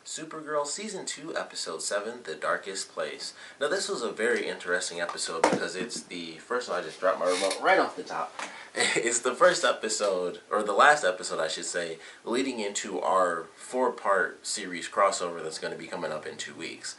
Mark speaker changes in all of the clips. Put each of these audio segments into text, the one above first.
Speaker 1: Supergirl Season 2, Episode 7, The Darkest Place. Now this was a very interesting episode because it's the first one. I just dropped my remote right off the top. It's the first episode, or the last episode I should say, leading into our 4-part series crossover that's going to be coming up in 2 weeks.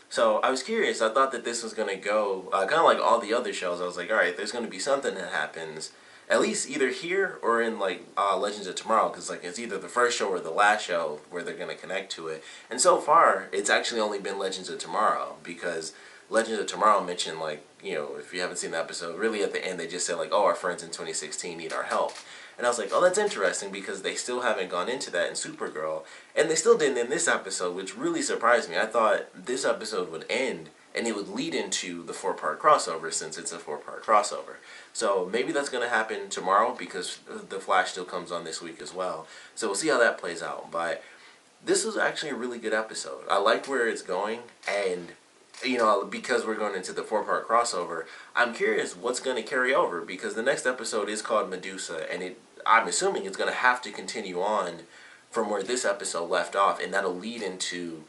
Speaker 1: So I was curious. I thought that this was going to go kind of like all the other shows. I was like, alright, there's going to be something that happens at least either here or in like Legends of Tomorrow, because like it's either the first show or the last show where they're going to connect to it. And so far, it's actually only been Legends of Tomorrow, because Legends of Tomorrow mentioned, like, you know, if you haven't seen the episode, really at the end they just said like, oh, our friends in 2016 need our help. And I was like, oh, that's interesting, because they still haven't gone into that in Supergirl. And they still didn't in this episode, which really surprised me. I thought this episode would end and it would lead into the 4-part crossover, since it's a 4-part crossover. So maybe that's going to happen tomorrow, because The Flash still comes on this week as well. So we'll see how that plays out. But this was actually a really good episode. I like where it's going, and you know, because we're going into the 4-part crossover, I'm curious what's going to carry over, because the next episode is called Medusa, and I'm assuming it's going to have to continue on from where this episode left off, and that'll lead into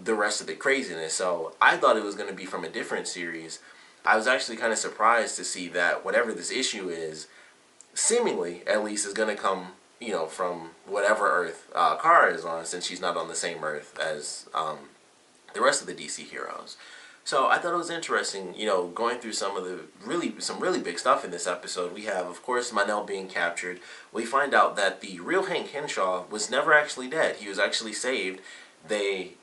Speaker 1: the rest of the craziness. So I thought it was going to be from a different series. I was actually kind of surprised to see that whatever this issue is, seemingly at least, is going to come, you know, from whatever Earth Kara is on, since she's not on the same Earth as the rest of the DC heroes. So I thought it was interesting, you know, going through some really big stuff in this episode. We have, of course, Mon-El being captured. We find out that the real Hank Henshaw was never actually dead. He was actually saved. They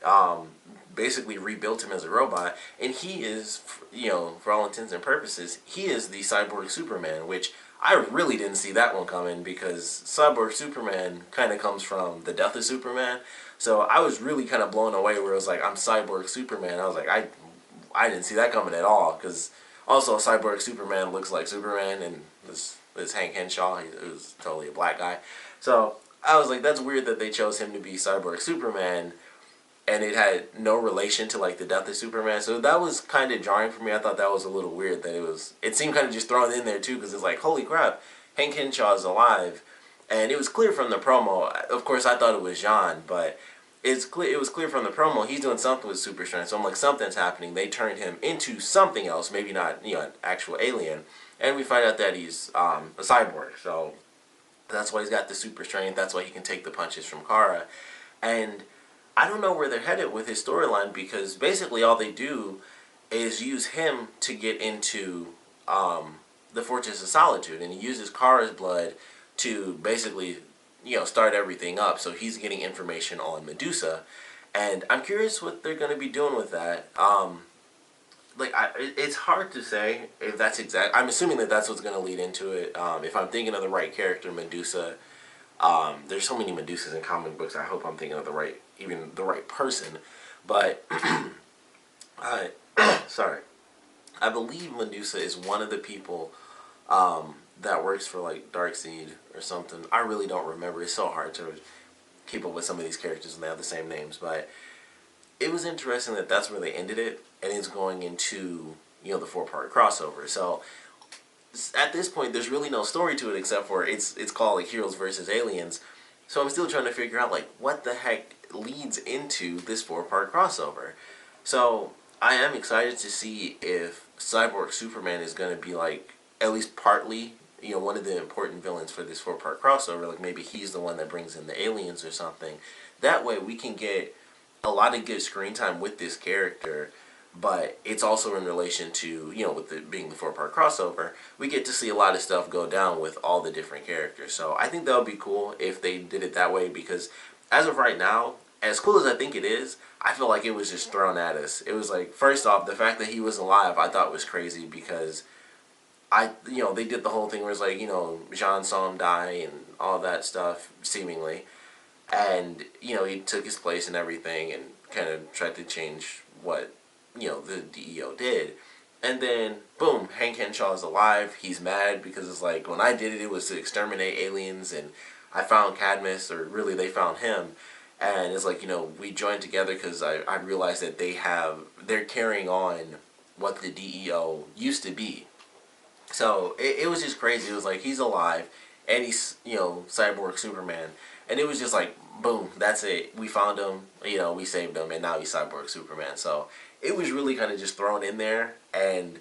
Speaker 1: basically rebuilt him as a robot, and he is, you know, for all intents and purposes, he is the cyborg Superman, which I really didn't see that one coming, because cyborg Superman kind of comes from the death of Superman. So I was really kind of blown away where it was like, I'm cyborg Superman. I was like, I didn't see that coming at all, because also cyborg Superman looks like Superman, and this Hank Henshaw, he was totally a black guy. So I was like, that's weird that they chose him to be cyborg Superman, and it had no relation to like the death of Superman. So that was kind of jarring for me. I thought that was a little weird that it seemed kind of just thrown in there too, because it's like, holy crap, Hank Henshaw is alive. And it was clear from the promo. Of course, I thought it was Jean, but it was clear from the promo he's doing something with super strength. So I'm like, something's happening. They turned him into something else, maybe not, you know, an actual alien. And we find out that he's a cyborg. So that's why he's got the super strength. That's why he can take the punches from Kara. And I don't know where they're headed with his storyline, because basically all they do is use him to get into the Fortress of Solitude, and he uses Kara's blood to basically, you know, start everything up. So he's getting information on Medusa, and I'm curious what they're going to be doing with that. It's hard to say if that's exact. I'm assuming that that's what's going to lead into it. If I'm thinking of the right character, Medusa. There's so many Medusas in comic books. I hope I'm thinking of the right person. But sorry, I believe Medusa is one of the people that works for like Darkseid or something. I really don't remember. It's so hard to keep up with some of these characters when they have the same names. But it was interesting that that's where they ended it, and it's going into, you know, the 4-part crossover. So at this point, there's really no story to it, except for it's called like Heroes versus Aliens. So I'm still trying to figure out like what the heck leads into this 4-part crossover. So I am excited to see if Cyborg Superman is going to be like at least partly, you know, one of the important villains for this 4-part crossover. Like maybe he's the one that brings in the aliens or something. That way we can get a lot of good screen time with this character. But it's also in relation to, you know, with it being the 4-part crossover, we get to see a lot of stuff go down with all the different characters. So I think that would be cool if they did it that way, because as of right now, as cool as I think it is, I feel like it was just thrown at us. It was like, first off, the fact that he was alive I thought was crazy, because you know, they did the whole thing where it's like, you know, Jean saw him die and all that stuff, seemingly. And, you know, he took his place and everything and kind of tried to change what, you know, the DEO did. And then boom, Hank Henshaw is alive. He's mad because it's like, when I did it, it was to exterminate aliens, and I found Cadmus, or really they found him. And it's like, you know, we joined together because I realized that they're carrying on what the DEO used to be. So it was just crazy. It was like, he's alive and he's, you know, cyborg Superman, and it was just like boom, that's it. We found him, you know, we saved him, and now he's Cyborg Superman. So it was really kind of just thrown in there, and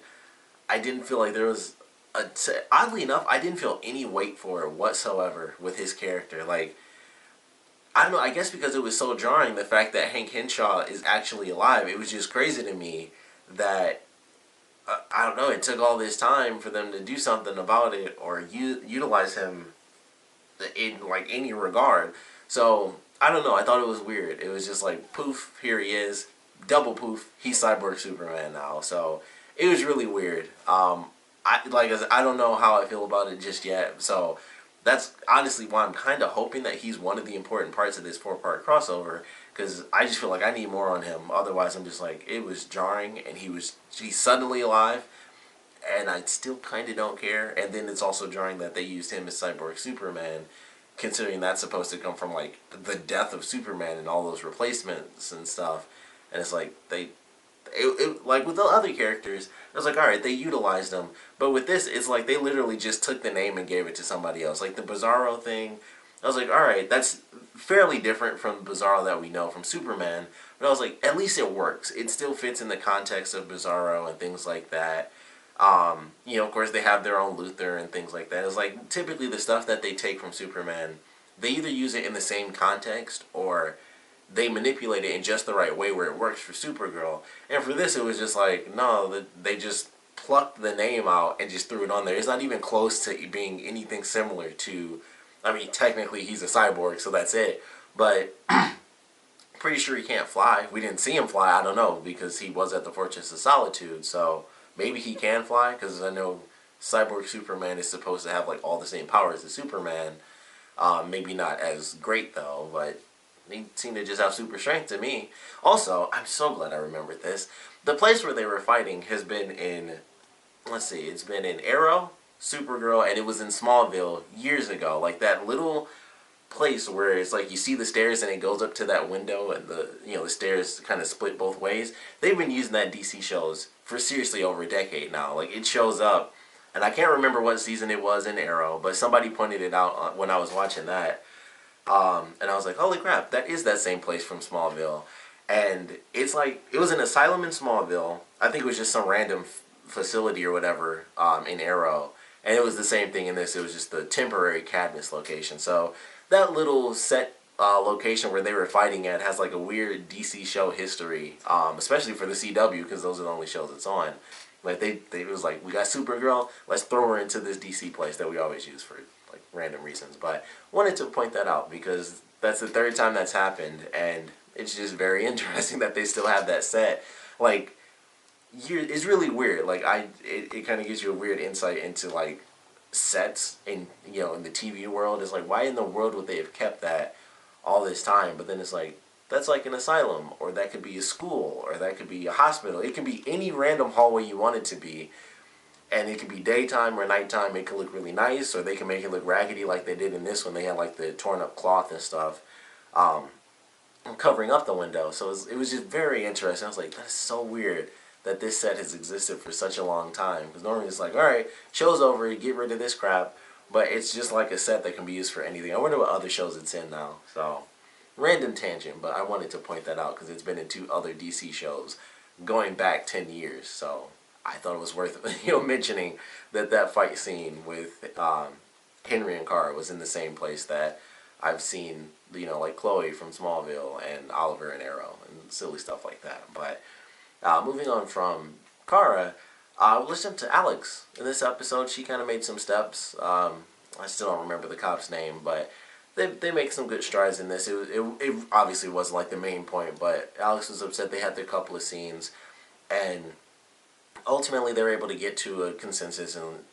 Speaker 1: I didn't feel like there was oddly enough, I didn't feel any weight for it whatsoever with his character. Like, I don't know, I guess because it was so jarring, the fact that Hank Henshaw is actually alive, it was just crazy to me that, I don't know, it took all this time for them to do something about it or utilize him in, like, any regard. So, I don't know, I thought it was weird. It was just like, poof, here he is, double poof, he's Cyborg Superman now. So, it was really weird. I don't know how I feel about it just yet, so that's honestly why I'm kind of hoping that he's one of the important parts of this 4-part crossover, because I just feel like I need more on him. Otherwise, I'm just like, it was jarring, and he's suddenly alive, and I still kind of don't care. And then it's also jarring that they used him as Cyborg Superman, considering that's supposed to come from, like, the death of Superman and all those replacements and stuff. And it's like, like with the other characters, I was like, alright, they utilized them. But with this, it's like they literally just took the name and gave it to somebody else. Like the Bizarro thing, I was like, alright, that's fairly different from Bizarro that we know from Superman. But I was like, at least it works. It still fits in the context of Bizarro and things like that. You know, of course, they have their own Luthor and things like that. It's like, typically the stuff that they take from Superman, they either use it in the same context or they manipulate it in just the right way where it works for Supergirl. And for this, it was just like, no, they just plucked the name out and just threw it on there. It's not even close to being anything similar to, I mean, technically he's a cyborg, so that's it. But pretty sure he can't fly. We didn't see him fly, I don't know, because he was at the Fortress of Solitude. So maybe he can fly, because I know Cyborg Superman is supposed to have like all the same powers as Superman. Maybe not as great though, but they seem to just have super strength to me. Also, I'm so glad I remembered this. The place where they were fighting has been in, let's see, it's been in Arrow, Supergirl, and it was in Smallville years ago. Like that little place where it's like you see the stairs and it goes up to that window and the stairs kind of split both ways. They've been using that DC shows for seriously over a decade now. Like it shows up, and I can't remember what season it was in Arrow, but somebody pointed it out when I was watching that. And I was like, holy crap, that is that same place from Smallville. And it's like, it was an asylum in Smallville. I think it was just some random facility or whatever in Arrow. And it was the same thing in this. It was just the temporary Cadmus location. So that little set location where they were fighting at has like a weird DC show history, especially for the CW, because those are the only shows it's on. Like it was like, we got Supergirl, let's throw her into this DC place that we always use for like random reasons. But wanted to point that out because that's the third time that's happened, and it's just very interesting that they still have that set. Like, it's really weird. Like it kind of gives you a weird insight into like sets in in the TV world. It's like, why in the world would they have kept that all this time? But then it's like, that's like an asylum, or that could be a school, or that could be a hospital. It could be any random hallway you want it to be. And it could be daytime or nighttime. It could look really nice, or they can make it look raggedy like they did in this one. They had like the torn up cloth and stuff covering up the window. So it was just very interesting. I was like, that is so weird that this set has existed for such a long time. Because normally it's like, alright, show's over, get rid of this crap. But it's just like a set that can be used for anything. I wonder what other shows it's in now. So, random tangent, but I wanted to point that out because it's been in 2 other DC shows going back 10 years. So I thought it was worth mentioning that fight scene with Henry and Kara was in the same place that I've seen, like Chloe from Smallville and Oliver and Arrow and silly stuff like that. But moving on from Kara, listen to Alex. In this episode, she kind of made some steps. I still don't remember the cop's name, but they make some good strides in this. It obviously wasn't like the main point, but Alex was upset they had their couple of scenes, and ultimately they're able to get to a consensus and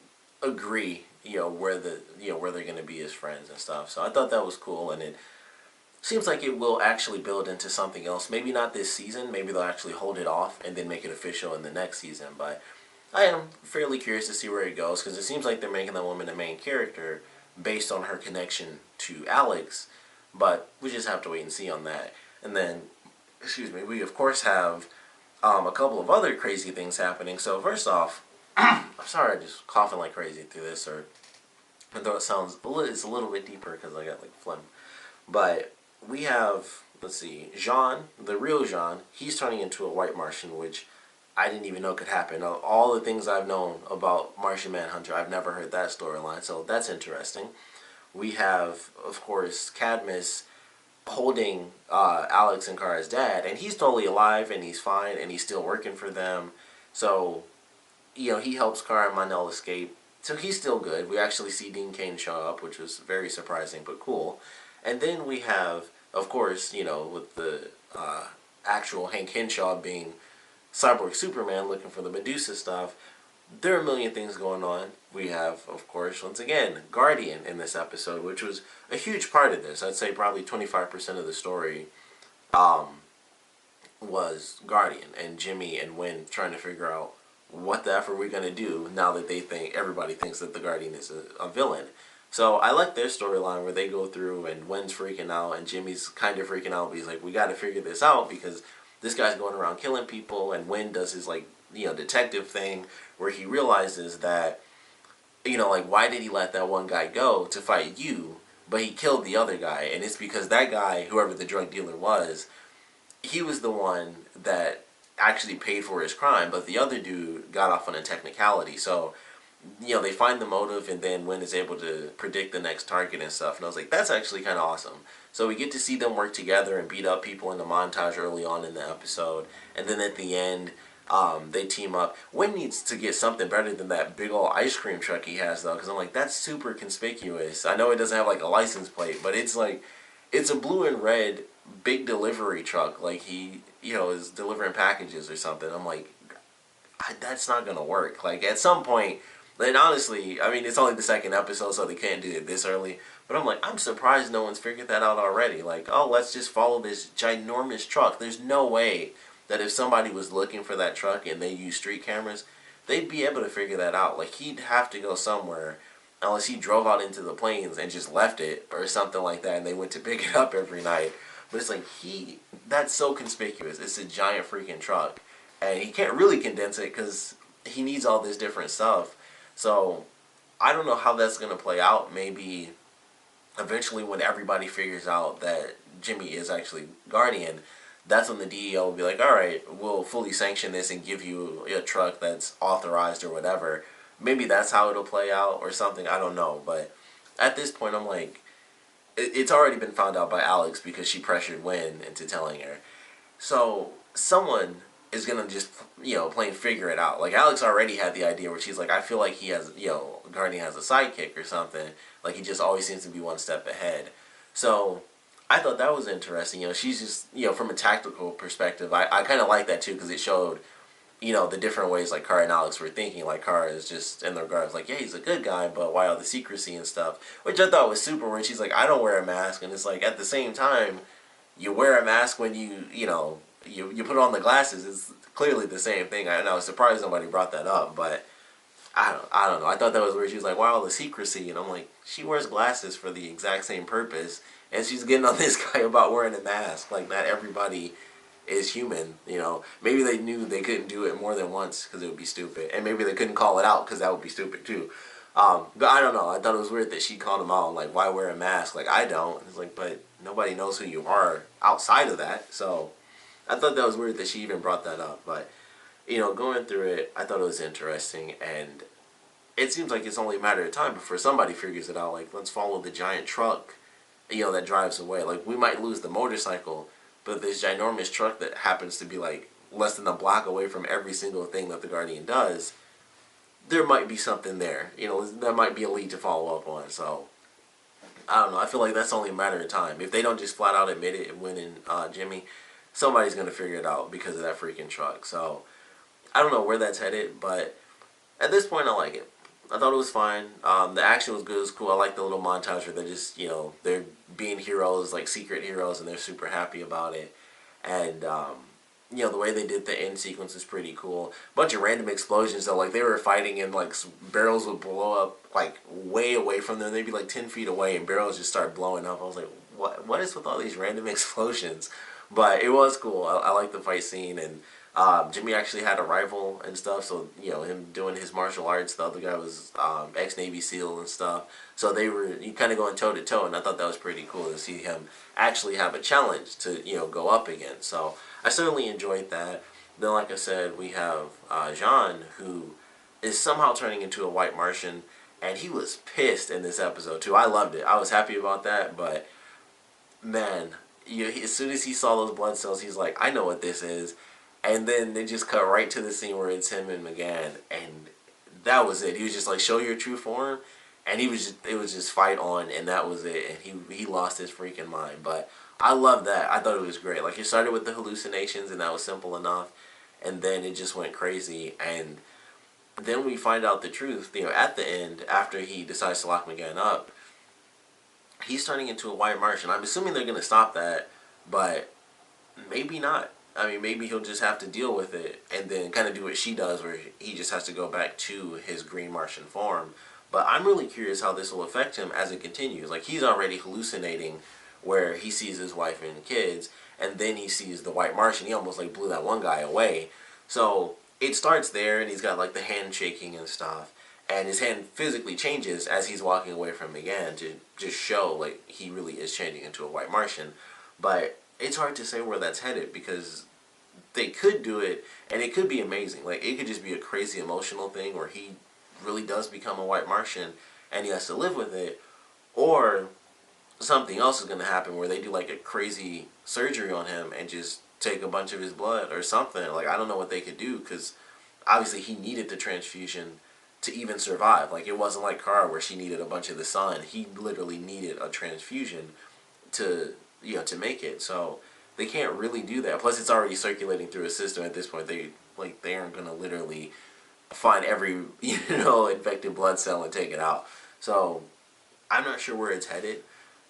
Speaker 1: agree, where they're going to be as friends and stuff. So I thought that was cool, and it seems like it will actually build into something else. Maybe not this season. Maybe they'll actually hold it off and then make it official in the next season. But I am fairly curious to see where it goes, because it seems like they're making that woman the main character based on her connection to Alex. But we just have to wait and see on that. And then, we of course have a couple of other crazy things happening. So first off, I'm sorry, I'm just coughing like crazy through this, or though it sounds it's a little bit deeper because I got like phlegm. But we have, let's see, Jean, the real Jean, he's turning into a white Martian, which I didn't even know could happen. All the things I've known about Martian Manhunter, I've never heard that storyline, so that's interesting. We have, of course, Cadmus holding Alex and Kara's dad, and he's totally alive, and he's fine, and he's still working for them. So, he helps Kara and Mon-El escape. So he's still good. We actually see Dean Cain show up, which was very surprising, but cool. And then we have, of course, with the actual Hank Henshaw being Cyborg Superman looking for the Medusa stuff, there are a million things going on. We have, of course, once again, Guardian in this episode, which was a huge part of this. I'd say probably 25% of the story was Guardian and Jimmy and Wynn trying to figure out what the F are we going to do now that everybody thinks that the Guardian is a villain. So I like their storyline where they go through and Wynn's freaking out and Jimmy's kind of freaking out, but he's like, we got to figure this out because this guy's going around killing people, and Wynn does his detective thing where he realizes that, why did he let that one guy go to fight you, but he killed the other guy, and it's because that guy, whoever the drug dealer was, he was the one that actually paid for his crime, but the other dude got off on a technicality. So, they find the motive, and then Wynn is able to predict the next target and stuff. And I was like, that's actually kind of awesome. So we get to see them work together and beat up people in the montage early on in the episode. And then at the end, they team up. Wynn needs to get something better than that big old ice cream truck he has, though, because I'm like, that's super conspicuous. I know it doesn't have, a license plate, but it's it's a blue and red big delivery truck. He, is delivering packages or something. I'm like, that's not going to work. At some point, and honestly, I mean, it's only the second episode, so they can't do it this early. But I'm like, I'm surprised no one's figured that out already. Oh, let's just follow this ginormous truck. There's no way that if somebody was looking for that truck and they use street cameras, they'd be able to figure that out. He'd have to go somewhere, unless he drove out into the plains and just left it or something like that, and they went to pick it up every night. But it's that's so conspicuous. It's a giant freaking truck. And he can't really condense it because he needs all this different stuff. So, I don't know how that's going to play out. Maybe eventually when everybody figures out that Jimmy is actually Guardian, that's when the DEO will be like, alright, we'll fully sanction this and give you a truck that's authorized or whatever. Maybe that's how it'll play out or something. I don't know. But at this point, I'm like, it's already been found out by Alex because she pressured Wynn into telling her. So, someone is going to just, plain figure it out. Alex already had the idea where she's like, I feel like he has, Guardian has a sidekick or something. He just always seems to be one step ahead. So, I thought that was interesting. She's just, from a tactical perspective, I kind of like that too because it showed, the different ways Kara and Alex were thinking. Kara is just in the regards yeah, he's a good guy, but why all the secrecy and stuff? Which I thought was super when she's like, I don't wear a mask. And it's at the same time, you wear a mask when you put on the glasses. It's clearly the same thing. And I was surprised somebody brought that up, but I don't know. I thought that was where she was like, why all the secrecy? And I'm like, she wears glasses for the exact same purpose, and she's getting on this guy about wearing a mask. Not everybody is human, Maybe they knew they couldn't do it more than once because it would be stupid, and maybe they couldn't call it out because that would be stupid too. But I don't know. I thought it was weird that she called him out, why wear a mask? I don't. It's but nobody knows who you are outside of that, so I thought that was weird that she even brought that up. But, going through it, I thought it was interesting, and it seems like it's only a matter of time before somebody figures it out. Let's follow the giant truck, that drives away. We might lose the motorcycle, but this ginormous truck that happens to be, less than a block away from every single thing that the Guardian does, there might be something there. That might be a lead to follow up on. So, I don't know. I feel like that's only a matter of time. If they don't just flat out admit it and Wynn and Jimmy, somebody's going to figure it out because of that freaking truck. So, I don't know where that's headed, but at this point, I like it. I thought it was fine. The action was good. It was cool. I like the little montage where they're just, they're being heroes, secret heroes, and they're super happy about it. And, the way they did the end sequence is pretty cool. Bunch of random explosions, though. They were fighting and, barrels would blow up, way away from them. They'd be, 10 feet away, and barrels just start blowing up. I was like, what is with all these random explosions? But it was cool. I like the fight scene, and Jimmy actually had a rival and stuff, so you know him doing his martial arts. The other guy was ex-Navy SEAL and stuff, so they were kind of going toe to toe, and I thought that was pretty cool to see him actually have a challenge to go up against. So I certainly enjoyed that. Then, like I said, we have Jean, who is somehow turning into a white Martian, and he was pissed in this episode too. I loved it. I was happy about that, but man, as soon as he saw those blood cells, he's like, I know what this is. And then they just cut right to the scene where it's him and McGann, and that was it. He was just like, show your true form, and it was just fight on, and that was it. And he lost his freaking mind. But I love that. I thought it was great. Like, it started with the hallucinations, and that was simple enough, and then it just went crazy. And then we find out the truth. At the end, after he decides to lock McGann up, he's turning into a white Martian. I'm assuming they're gonna stop that, but maybe not. I mean, maybe he'll just have to deal with it and then kind of do what she does, where he just has to go back to his green Martian form. But I'm really curious how this will affect him as it continues. Like, he's already hallucinating where he sees his wife and kids, and then he sees the white Martian. He almost, like, blew that one guy away. So it starts there, and he's got, like, the hand shaking and stuff. And his hand physically changes as he's walking away from McGann to just show, like, he really is changing into a white Martian. But it's hard to say where that's headed, because they could do it and it could be amazing. Like, it could just be a crazy emotional thing where he really does become a white Martian and he has to live with it, or something else is going to happen where they do like a crazy surgery on him and just take a bunch of his blood or something. Like, I don't know what they could do, because obviously he needed the transfusion to even survive. Like, it wasn't like Kara where she needed a bunch of the sun. He literally needed a transfusion to to make it. So they can't really do that. Plus, it's already circulating through his system at this point. They aren't gonna literally find every infected blood cell and take it out. So I'm not sure where it's headed,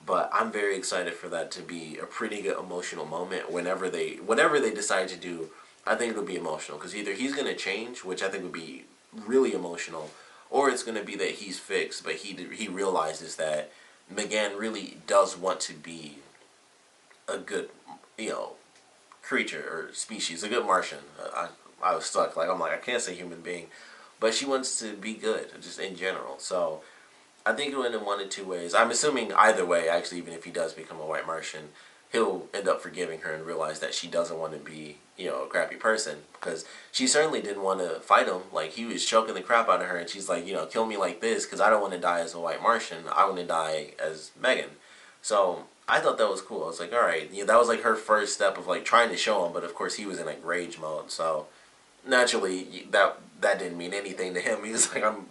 Speaker 1: but I'm very excited for that to be a pretty good emotional moment. Whatever they decide to do, I think it'll be emotional, because either he's gonna change, which I think would be really emotional, or it's gonna be that he's fixed, but he realizes that McGann really does want to be a good, creature or species, a good Martian. I was stuck. Like, I'm like, I can't say human being, but she wants to be good, just in general. So I think it'll end in one of two ways. I'm assuming either way, actually, even if he does become a white Martian, he'll end up forgiving her and realize that she doesn't want to be, a crappy person, because she certainly didn't want to fight him. Like, he was choking the crap out of her, and she's like, kill me like this, because I don't want to die as a white Martian. I want to die as Megan. So I thought that was cool. I was like, all right, that was like her first step of like trying to show him, but of course he was in like rage mode. So naturally, that didn't mean anything to him. He was like, I'm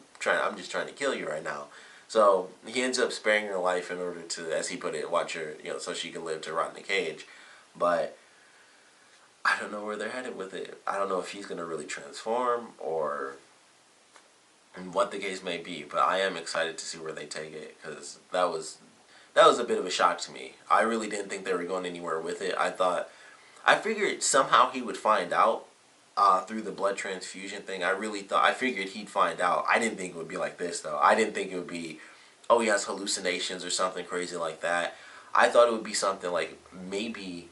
Speaker 1: just trying to kill you right now. So he ends up sparing her life in order to, as he put it, watch her, so she can live to rot in a cage. But I don't know where they're headed with it. I don't know if he's gonna really transform or what the case may be. But I am excited to see where they take it, because that was a bit of a shock to me. I really didn't think they were going anywhere with it. I figured somehow he would find out through the blood transfusion thing. I figured he'd find out. I didn't think it would be like this, though. I didn't think it would be, oh, he has hallucinations or something crazy like that. I thought it would be something like maybe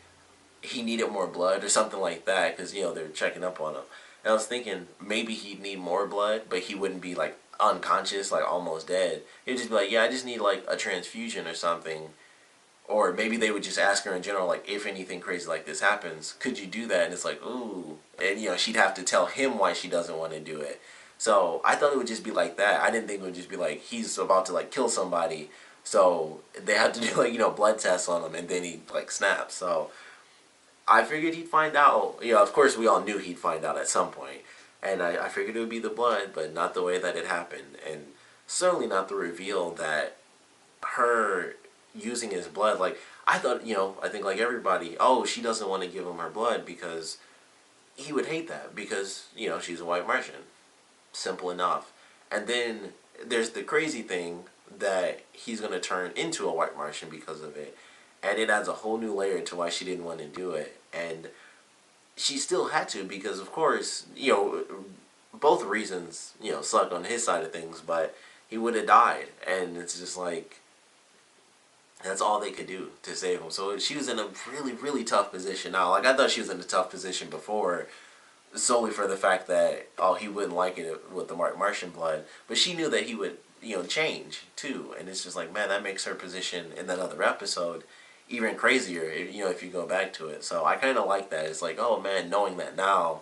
Speaker 1: he needed more blood or something like that, because, they're checking up on him. And I was thinking maybe he'd need more blood, but he wouldn't be, like, unconscious, like almost dead. He'd just be like, yeah, I just need like a transfusion or something. Or maybe they would just ask her in general, like, if anything crazy like this happens, could you do that? And it's like, ooh. And, she'd have to tell him why she doesn't want to do it. So I thought it would just be like that. I didn't think it would just be like, he's about to, like, kill somebody, so they have to do, like, blood tests on him, and then he, like, snaps. So I figured he'd find out. Of course, we all knew he'd find out at some point. And I figured it would be the blood, but not the way that it happened. And certainly not the reveal that her using his blood, like, I thought, I think like everybody, oh, she doesn't want to give him her blood because he would hate that, because, she's a white Martian. Simple enough. And then there's the crazy thing that he's going to turn into a white Martian because of it. And it adds a whole new layer to why she didn't want to do it. And she still had to, because of course, both reasons, suck on his side of things, but he would have died. And it's just like, that's all they could do to save him. So she was in a really, really tough position now. Like, I thought she was in a tough position before, solely for the fact that, oh, he wouldn't like it with the Martian blood, but she knew that he would, change too. And it's just like, man, that makes her position in that other episode even crazier, if you go back to it. So I kind of like that. It's like, oh man, knowing that now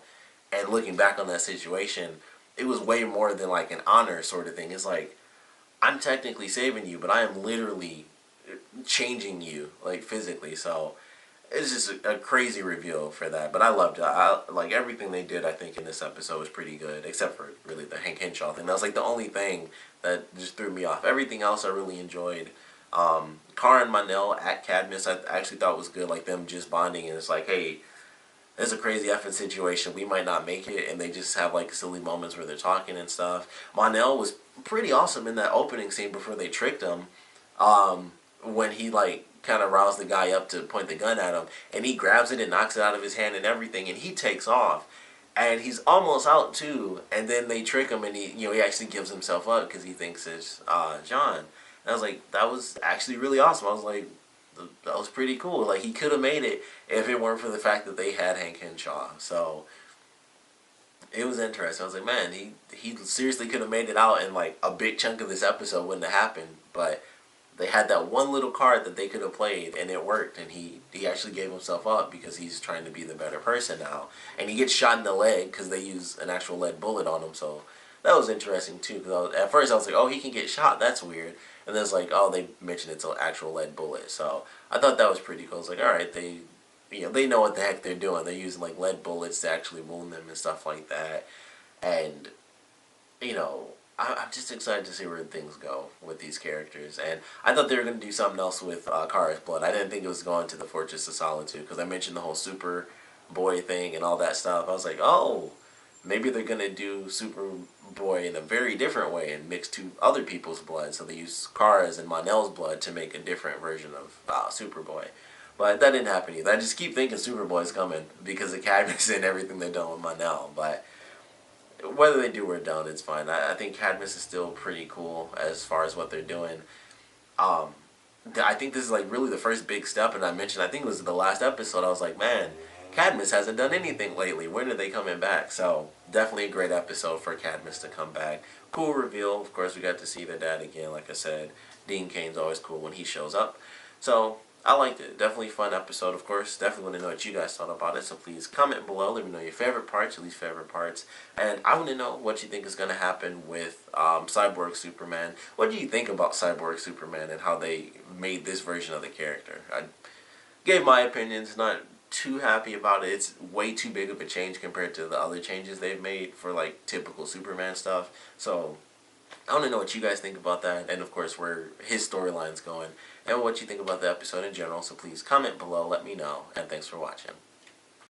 Speaker 1: and looking back on that situation, it was way more than like an honor sort of thing. It's like, I'm technically saving you, but I am literally changing you, like, physically. So it's just a crazy reveal for that. But I loved it. I like everything they did. I think in this episode was pretty good, except for really the Hank Henshaw thing. That was like the only thing that just threw me off. Everything else I really enjoyed. Kara and Mon-El at Cadmus, I actually thought was good. Like them just bonding, and it's like, hey, it's a crazy effing situation. We might not make it, and they just have like silly moments where they're talking and stuff. Mon-El was pretty awesome in that opening scene before they tricked him. When he like kind of roused the guy up to point the gun at him, and he grabs it and knocks it out of his hand and everything, and he takes off, and he's almost out too, and then they trick him, and he actually gives himself up because he thinks it's John. And I was like, that was actually really awesome. I was like, that was pretty cool. Like, he could have made it if it weren't for the fact that they had Hank Henshaw. So it was interesting. I was like, man, he seriously could have made it out, and like a big chunk of this episode wouldn't have happened, but they had that one little card that they could have played, and it worked, and he actually gave himself up because he's trying to be the better person now. And he gets shot in the leg because they use an actual lead bullet on him, so that was interesting too. Because at first I was like, oh, he can get shot, that's weird. And then it's like, oh, they mentioned it's an actual lead bullet. So I thought that was pretty cool. It's like, alright, they know what the heck they're doing. They're using like lead bullets to actually wound them and stuff like that. And, I'm just excited to see where things go with these characters. And I thought they were going to do something else with Kara's blood. I didn't think it was going to the Fortress of Solitude, because I mentioned the whole Superboy thing and all that stuff. I was like, oh, maybe they're going to do Superboy in a very different way and mix two other people's blood. So they use Kara's and Mon-El's blood to make a different version of Superboy. But that didn't happen either. I just keep thinking Superboy's coming because of Cadmus and everything they've done with Mon-El. But whether they do or don't, it's fine. I think Cadmus is still pretty cool as far as what they're doing. I think this is like really the first big step, and I mentioned, I think it was the last episode, I was like, man, Cadmus hasn't done anything lately. When are they coming back? So definitely a great episode for Cadmus to come back. Cool reveal. Of course, we got to see their dad again. Like I said, Dean Cain's always cool when he shows up. So I liked it. Definitely fun episode, of course. Definitely want to know what you guys thought about it. So please comment below. Let me know your favorite parts, your least favorite parts. And I want to know what you think is going to happen with Cyborg Superman. What do you think about Cyborg Superman and how they made this version of the character? I gave my opinions. Not too happy about it. It's way too big of a change compared to the other changes they've made for like typical Superman stuff. So I want to know what you guys think about that, and of course where his storyline's going, and what you think about the episode in general. So please comment below, let me know, and thanks for watching.